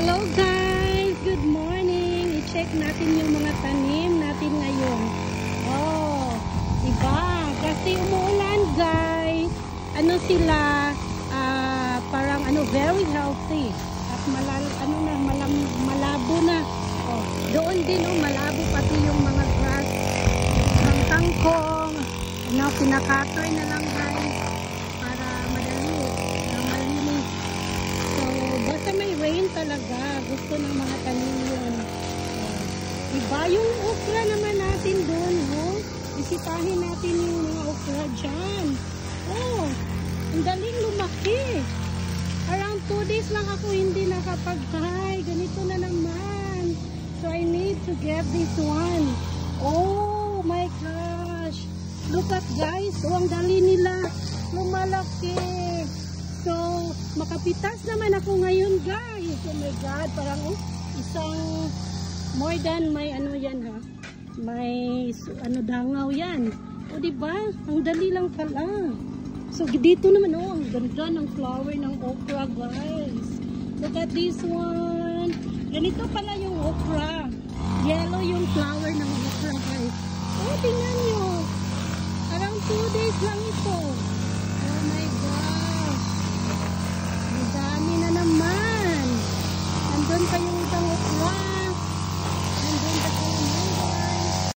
Hello guys! Good morning! I-check natin yung mga tanim natin ngayon. Oh, diba? Kasi umuulan guys. Ano sila? Parang very healthy. At malabo na. Oh, doon din malabo pati yung mga grass. Yung kangkong. Pinakatoy na lang guys. Para madali. Malinis. So, basta may rain talaga. Gusto ng mga tanim yun. Diba? Yung okra naman natin doon. Oh. Bisitahin natin yung mga okra dyan. Oh, ang daling lumaki. Around 2 days lang ako hindi nakapag-hi. Ganito na naman. So, I need to get this one. Oh my gosh. Look at guys. Oh, ang dali nila. Lumalaki. So, makapitas naman ako ngayon guys. Oh my God. Parang isang more than may yan ha. May dangaw yan. O diba? Ang dali lang pala. So, dito naman ang ganda ng flower ng okra guys. Look at this one. Ganito pala yung okra. Yellow yung flower ng okra guys. Oh, tingnan nyo. Around 2 days lang ito.